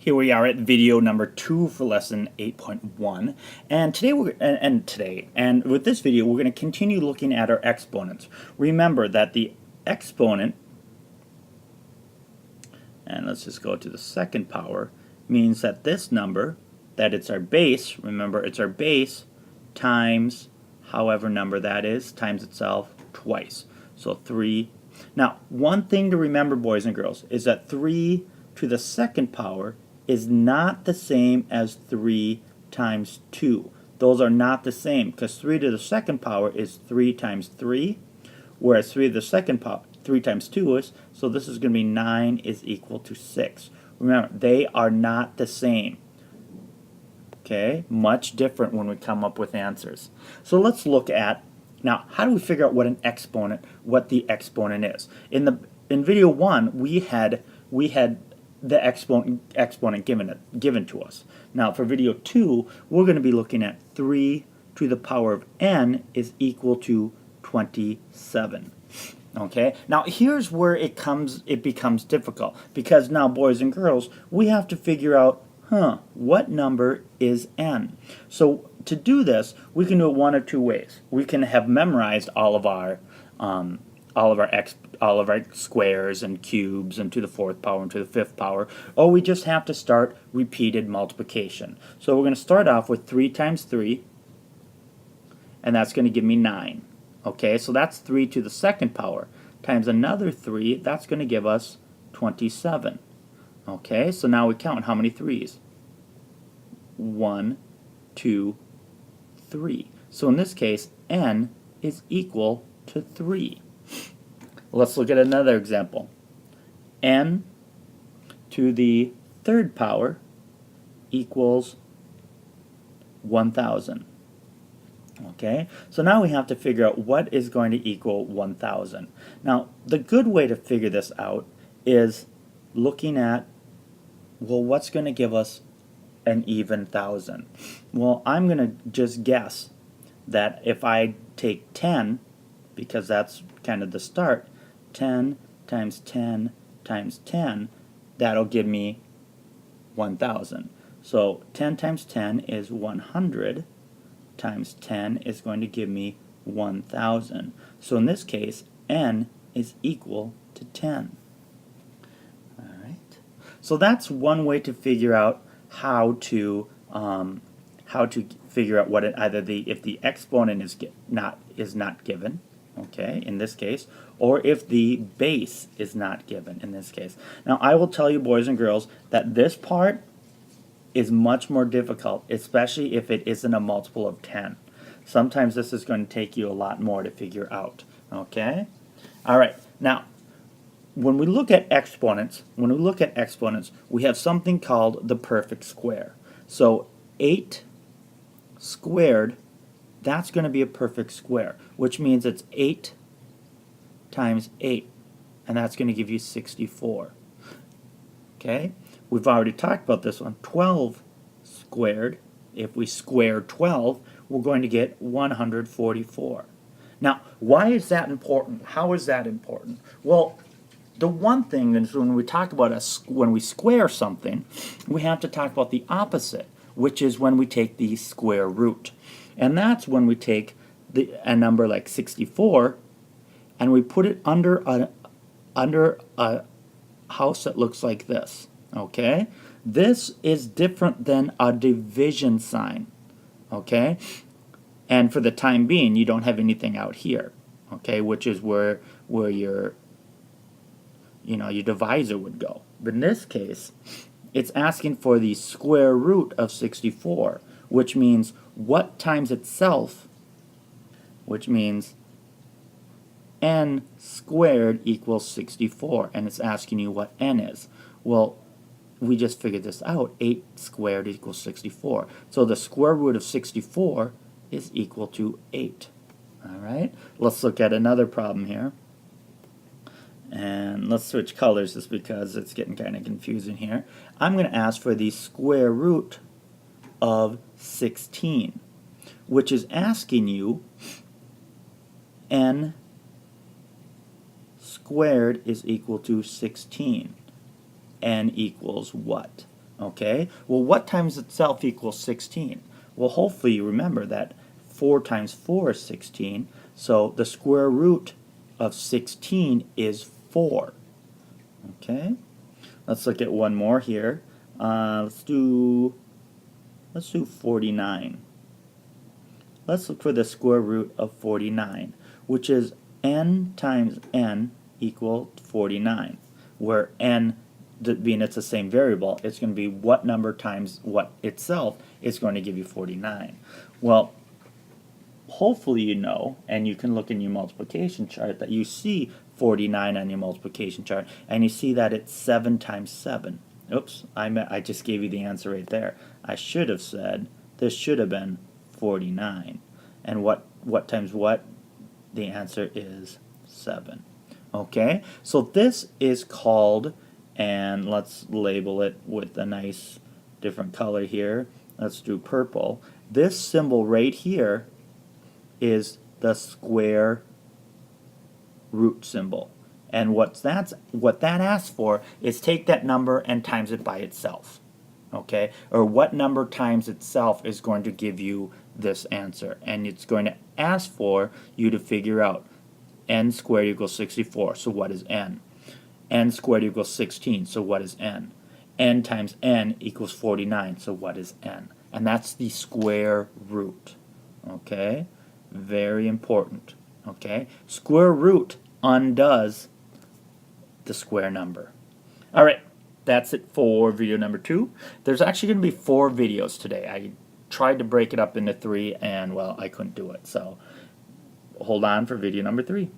Here we are at video number 2 for lesson 8.1, and and with this video we're going to continue looking at our exponents. Remember that the exponent, and let's just go to the second power, means that this number, that it's our base, remember it's our base times however number that is, times itself twice. So 3. Now, one thing to remember, boys and girls, is that 3 to the second power is not the same as 3 times 2. Those are not the same, because 3 to the second power is 3 times 3, whereas 3 to the second power, 3 times 2 is, so this is going to be 9 is equal to 6. Remember, they are not the same. Okay, much different when we come up with answers. So let's look at, now, how do we figure out what the exponent is? In video 1, we had the exponent given to us. Now for video 2, we're going to be looking at 3 to the power of n is equal to 27. Okay, now here's where it becomes difficult, because now, boys and girls, we have to figure out, what number is n? So to do this, we can do it one of two ways. We can have memorized all of our squares and cubes and to the fourth power and to the fifth power, or we just have to start repeated multiplication. So we're going to start off with 3 times 3, and that's going to give me 9. Okay, so that's 3 to the second power times another 3, that's going to give us 27. Okay, so now we count how many 3s. 1, 2, 3. So in this case, n is equal to 3. Let's look at another example. N to the third power equals 1,000. Okay, so now we have to figure out what is going to equal 1,000. Now, the good way to figure this out is looking at, well, what's going to give us an even 1,000? Well, I'm going to just guess that if I take 10, because that's kind of the start, 10 times 10 times 10, that'll give me 1,000. So 10 times 10 is 100, times 10 is going to give me 1,000. So in this case, n is equal to 10. Alright, so that's one way to figure out how to figure out what if the exponent is not given, okay, in this case, or if the base is not given in this case. Now I will tell you, boys and girls, that this part is much more difficult, especially if it isn't a multiple of 10. Sometimes this is going to take you a lot more to figure out. Okay? Alright, now when we look at exponents, we have something called the perfect square. So 8 squared, that's going to be a perfect square, which means it's 8 times 8, and that's going to give you 64. Okay? We've already talked about this one. 12 squared, if we square 12, we're going to get 144. Now, why is that important? How is that important? Well, the one thing is when we talk about when we square something, we have to talk about the opposite, which is when we take the square root. And that's when we take a number like 64 and we put it under a house that looks like this. Okay? This is different than a division sign. Okay? And for the time being, you don't have anything out here. Okay? Which is where your divisor would go. But in this case, it's asking for the square root of 64, which means what times itself, which means n squared equals 64, and it's asking you what n is. Well, we just figured this out. 8 squared equals 64. So the square root of 64 is equal to 8. Alright, let's look at another problem here. And let's switch colors just because it's getting kind of confusing here. I'm going to ask for the square root of 16, which is asking you n squared is equal to 16. N equals what? Okay, well, what times itself equals 16? Well, hopefully you remember that 4 times 4 is 16, so the square root of 16 is 4. Okay, let's look at one more here. Let's do 49. Let's look for the square root of 49, which is n times n equal 49, where n, being it's the same variable, it's going to be what number times what itself is going to give you 49. Well, hopefully you know, and you can look in your multiplication chart, that you see 49 on your multiplication chart, and you see that it's 7 times 7. Oops, I just gave you the answer right there. I should have said this should have been 49. And what times what? The answer is 7. Okay, so this is called, and let's label it with a nice different color here. Let's do purple. This symbol right here is the square root symbol. And what that asks for is take that number and times it by itself. Okay? Or what number times itself is going to give you this answer. And it's going to ask for you to figure out n squared equals 64. So what is n? N squared equals 16. So what is n? N times n equals 49. So what is n? And that's the square root. Okay? Very important. Okay? Square root undoes the square number. All right, that's it for video number 2. There's actually going to be 4 videos today. I tried to break it up into 3, and well, I couldn't do it. So hold on for video number 3.